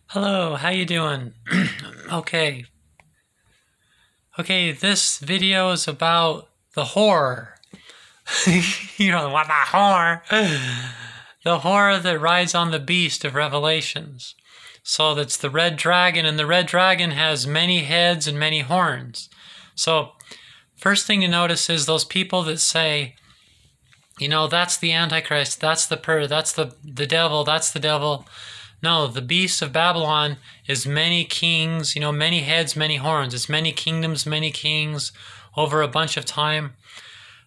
Hello, how you doing? Okay. Okay, this video is about the horror. You know what, the horror? The horror that rides on the beast of Revelations. So that's the red dragon, and the red dragon has many heads and many horns. So first thing to notice is those people that say, that's the Antichrist, that's the devil, that's the devil. No, the beast of Babylon is many kings, many heads, many horns. It's many kingdoms, many kings over a bunch of time.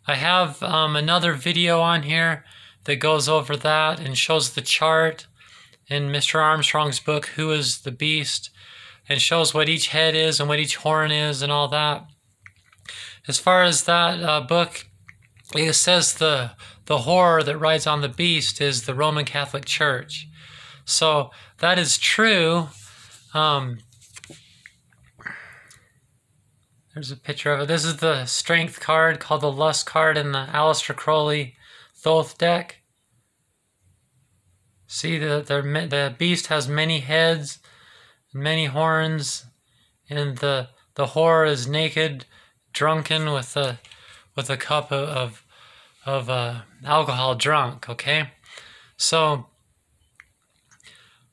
I have another video on here that goes over that and shows the chart in Mr. Armstrong's book, Who is the Beast, and shows what each head is and what each horn is and all that. As far as that book, it says the horror that rides on the beast is the Roman Catholic Church. So that is true. There's a picture of it. This is the strength card called the lust card in the Aleister Crowley Thoth deck. See, the beast has many heads, many horns, and the whore is naked, drunken with a cup of alcohol, drunk. Okay, so.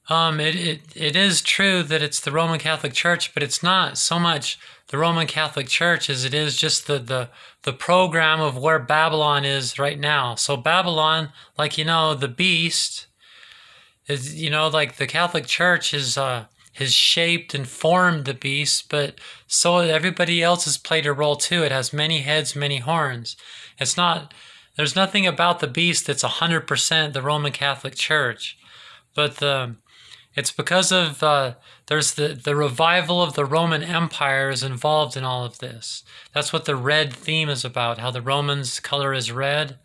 It is true that it's the Roman Catholic Church, but it's not so much the Roman Catholic Church as it is just the program of where Babylon is right now. So Babylon, the beast is, like the Catholic Church has shaped and formed the beast, but so everybody else has played a role too. It has many heads, many horns. There's nothing about the beast that's 100% the Roman Catholic Church, but it's because of there's the revival of the Roman Empire is involved in all of this. That's what the red theme is about, how the Romans' color is red.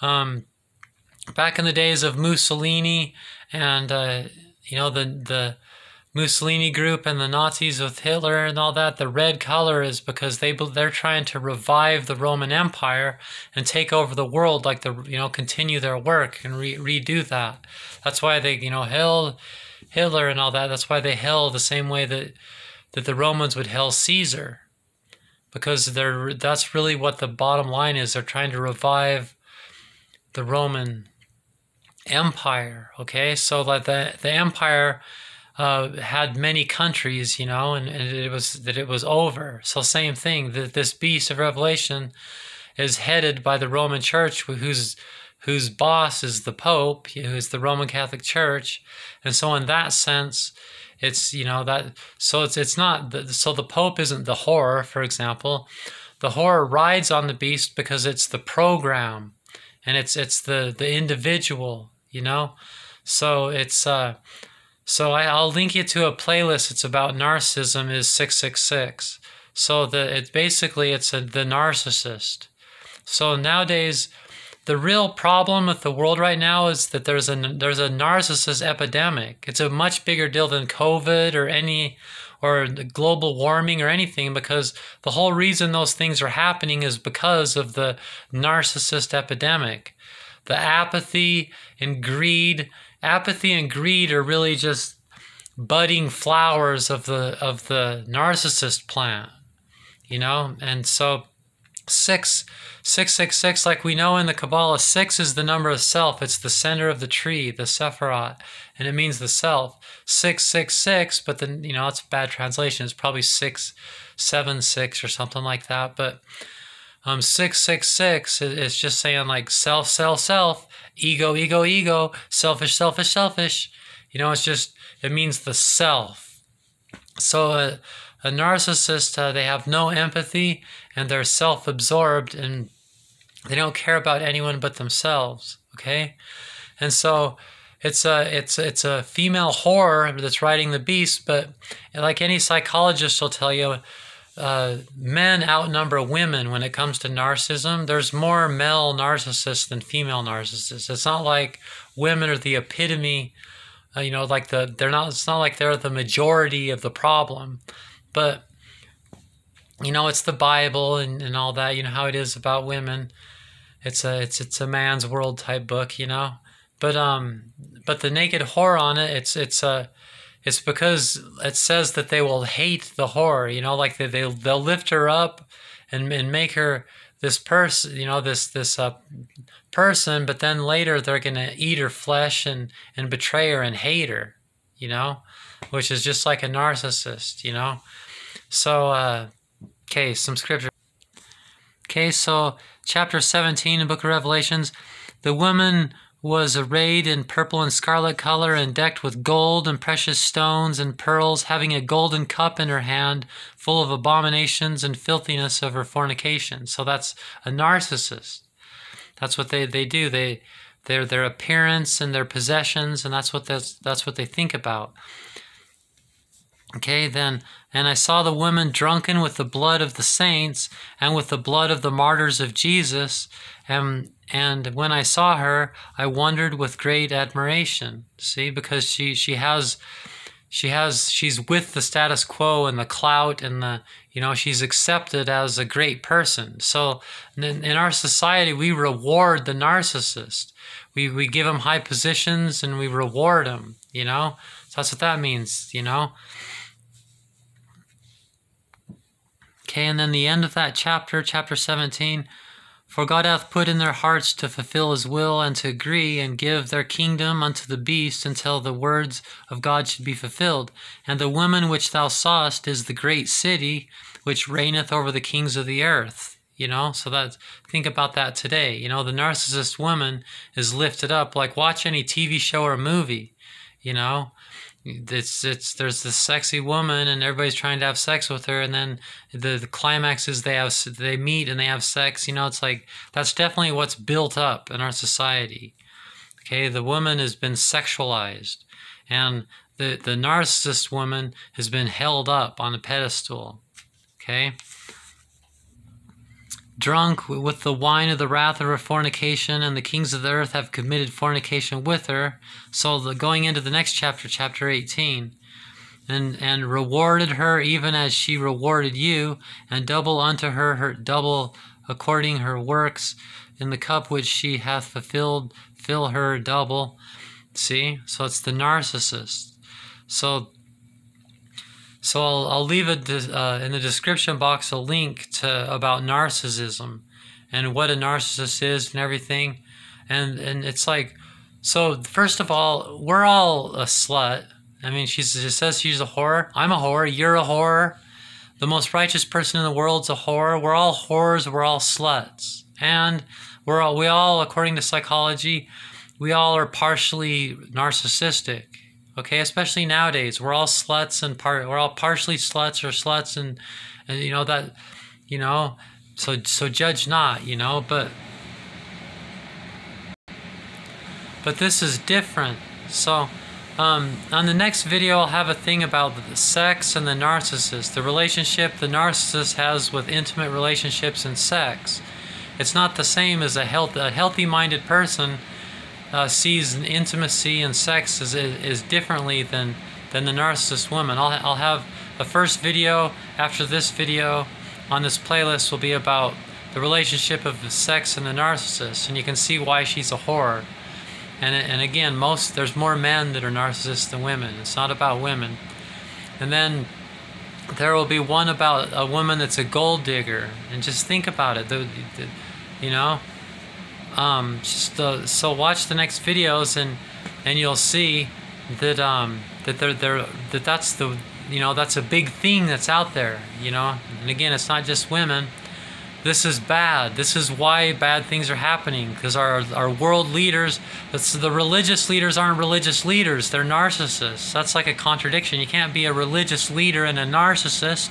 Back in the days of Mussolini and, the Mussolini group and the Nazis with Hitler and all that, the red color is because they're trying to revive the Roman Empire and take over the world, continue their work and redo that. That's why they, held Hitler and all that. That's why they held the same way that the Romans would hail Caesar, because that's really what the bottom line is. They're trying to revive the Roman Empire. Okay, so that the empire had many countries, and it was over. So same thing. That this beast of Revelation is headed by the Roman Church, whose boss is the Pope, who is the Roman Catholic Church, and so in that sense, it's it's not so the Pope isn't the whore, for example. The whore rides on the beast because it's the program, and it's the individual, So it's so I'll link you to a playlist. It's about narcissism. Is 666. So it's the narcissist. So nowadays, the real problem with the world right now is that there's a narcissist epidemic. It's a much bigger deal than COVID or global warming or anything, because the whole reason those things are happening is because of the narcissist epidemic. The apathy and greed. Apathy and greed are really just budding flowers of the narcissist plant, and so 666, like we know in the Kabbalah, 6 is the number of self. It's the center of the tree, the Sephiroth, and it means the self. 666, but then, it's a bad translation. It's probably 676 or something like that. But 666 is just saying like self, self, self, ego, ego, ego, selfish, selfish, selfish. It means the self. So a narcissist, they have no empathy, and they're self-absorbed, and they don't care about anyone but themselves. Okay, and so it's a female whore that's riding the beast. But like any psychologist will tell you, men outnumber women when it comes to narcissism. There's more male narcissists than female narcissists. It's not like women are the epitome. It's not like they're the majority of the problem, but it's the Bible and all that. You know how it is about women. It's a man's world type book, But the naked whore on it, it's because it says that they will hate the whore, you know, like they'll lift her up and make her this person, you know, this person, but then later they're going to eat her flesh and betray her and hate her, you know, which is just like a narcissist, you know. So, okay, some scripture. Okay, so chapter 17 in the book of Revelations, the woman was arrayed in purple and scarlet color and decked with gold and precious stones and pearls, having a golden cup in her hand full of abominations and filthiness of her fornication. So that's a narcissist. That's what they do. Their appearance and their possessions, and that's what they think about. Okay, then, and I saw the woman drunken with the blood of the saints and with the blood of the martyrs of Jesus, and when I saw her, I wondered with great admiration. See, because she's with the status quo and the clout and the, you know, she's accepted as a great person. So in our society, we reward the narcissist. We give them high positions and we reward them, you know. So that's what that means, you know. Okay, and then the end of that chapter, chapter 17, for God hath put in their hearts to fulfill his will and to agree and give their kingdom unto the beast until the words of God should be fulfilled. And the woman which thou sawest is the great city which reigneth over the kings of the earth. You know, so that, think about that today. You know, the narcissist woman is lifted up. Like, watch any TV show or movie, you know. There's this sexy woman and everybody's trying to have sex with her, and then the climax is they meet and they have sex. You know, it's like, that's definitely what's built up in our society. Okay, the woman has been sexualized, and the narcissist woman has been held up on a pedestal. Okay, drunk with the wine of the wrath of her fornication, and the kings of the earth have committed fornication with her. So going into the next chapter, chapter 18, and rewarded her even as she rewarded you, and double unto her double according her works, in the cup which she hath fulfilled, fill her double. See? So it's the narcissist. So I'll leave it in the description box a link to about narcissism and what a narcissist is and everything. And it's like, so first of all, we're all a slut. I mean, she says she's a whore. I'm a whore. You're a whore. The most righteous person in the world's a whore. We're all whores. We're all sluts. And we all, according to psychology, we all are partially narcissistic. Okay, especially nowadays, we're all sluts and we're all partially sluts or sluts, and you know that, you know, so judge not, you know, but this is different. So on the next video, I'll have a thing about the sex and the narcissist, the relationship the narcissist has with intimate relationships and sex. It's not the same as a healthy-minded person. Sees intimacy and sex is differently than the narcissist woman. I'll have the first video after this video on this playlist will be about the relationship of the sex and the narcissist, and you can see why she's a whore. And again, there's more men that are narcissists than women. It's not about women. And then there will be one about a woman that's a gold digger, and just think about it. You know. So watch the next videos and you'll see that that's the, you know, that's a big thing that's out there, you know. And again, it's not just women. This is bad. This is why bad things are happening, because our world leaders, the religious leaders aren't religious leaders. They're narcissists. That's like a contradiction. You can't be a religious leader and a narcissist.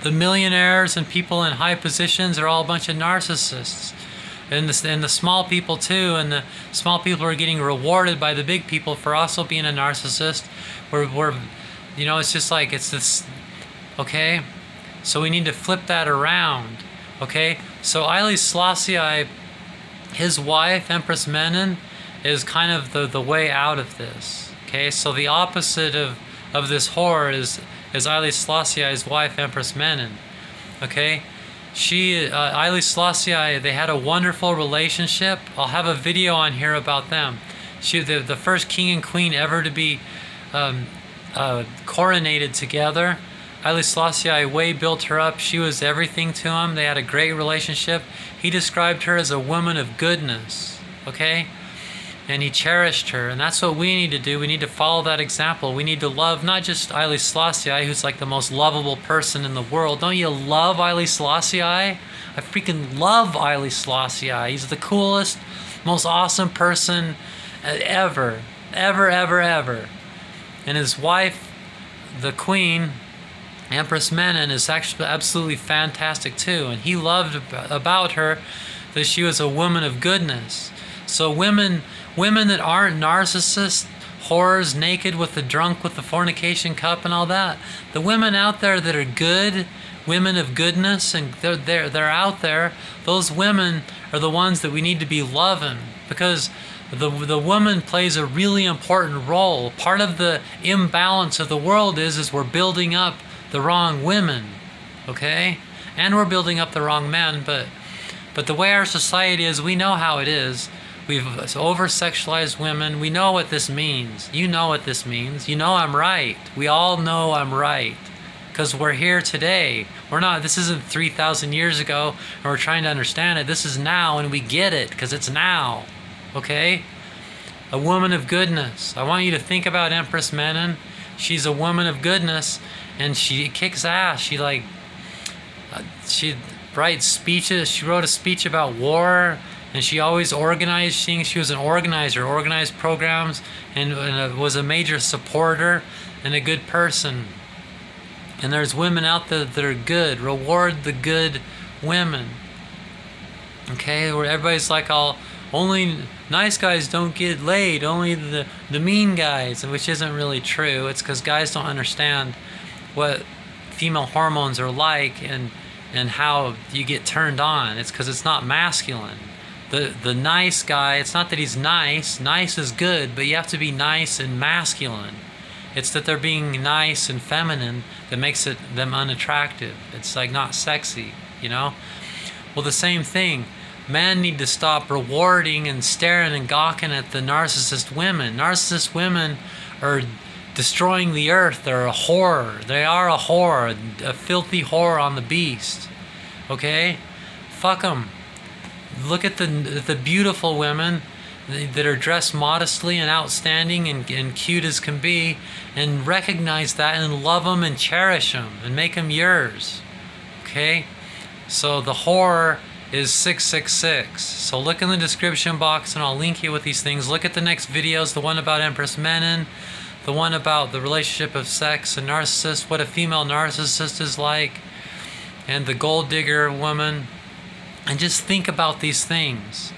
The millionaires and people in high positions are all a bunch of narcissists. And the small people too, and the small people are getting rewarded by the big people for also being a narcissist. We're you know, it's just like, it's this, okay? So we need to flip that around, okay? So Haile Selassie, his wife, Empress Menen, is kind of the way out of this, okay? So the opposite of this whore is Haile Selassie's wife, Empress Menen, okay? Haile Selassie, they had a wonderful relationship. I'll have a video on here about them. The first king and queen ever to be coronated together. Haile Selassie way built her up. She was everything to him. They had a great relationship. He described her as a woman of goodness, okay? And he cherished her, and that's what we need to do. We need to follow that example. We need to love not just Haile Selassie, who's like the most lovable person in the world. Don't you love Haile Selassie? I freaking love Haile Selassie. He's the coolest, most awesome person ever, ever, ever, ever. And his wife, the queen, Empress Menen, is actually absolutely fantastic too. And he loved about her that she was a woman of goodness. So women that aren't narcissists, whores, naked with the drunk with the fornication cup and all that, the women out there that are good, women of goodness, and they're out there, those women are the ones that we need to be loving, because the woman plays a really important role. Part of the imbalance of the world is we're building up the wrong women, okay? And we're building up the wrong men, but the way our society is, we know how it is. We've over-sexualized women. We know what this means. You know what this means. You know I'm right. We all know I'm right. Because we're here today. This isn't 3,000 years ago and we're trying to understand it. This is now and we get it because it's now. Okay? A woman of goodness. I want you to think about Empress Menen. She's a woman of goodness and she kicks ass. She writes speeches. She wrote a speech about war. And she always organized things. She was an organizer, organized programs, and was a major supporter and a good person. And there's women out there that are good. Reward the good women. Okay, where everybody's like, only nice guys don't get laid, only the mean guys, which isn't really true. It's because guys don't understand what female hormones are like and how you get turned on. It's because it's not masculine. The nice guy, it's not that he's nice. Nice is good, but you have to be nice and masculine. It's that they're being nice and feminine that makes them unattractive. It's like not sexy, you know? Well, the same thing. Men need to stop rewarding and staring and gawking at the narcissist women. Narcissist women are destroying the earth. They're a whore. They are a whore, a filthy whore on the beast. Okay? Fuck them. Look at the beautiful women that are dressed modestly and outstanding and cute as can be, and recognize that and love them and cherish them and make them yours. Okay? So the whore is 666. So look in the description box and I'll link you with these things. Look at the next videos, the one about Empress Menen, the one about the relationship of sex and narcissist, what a female narcissist is like, and the gold digger woman. And just think about these things.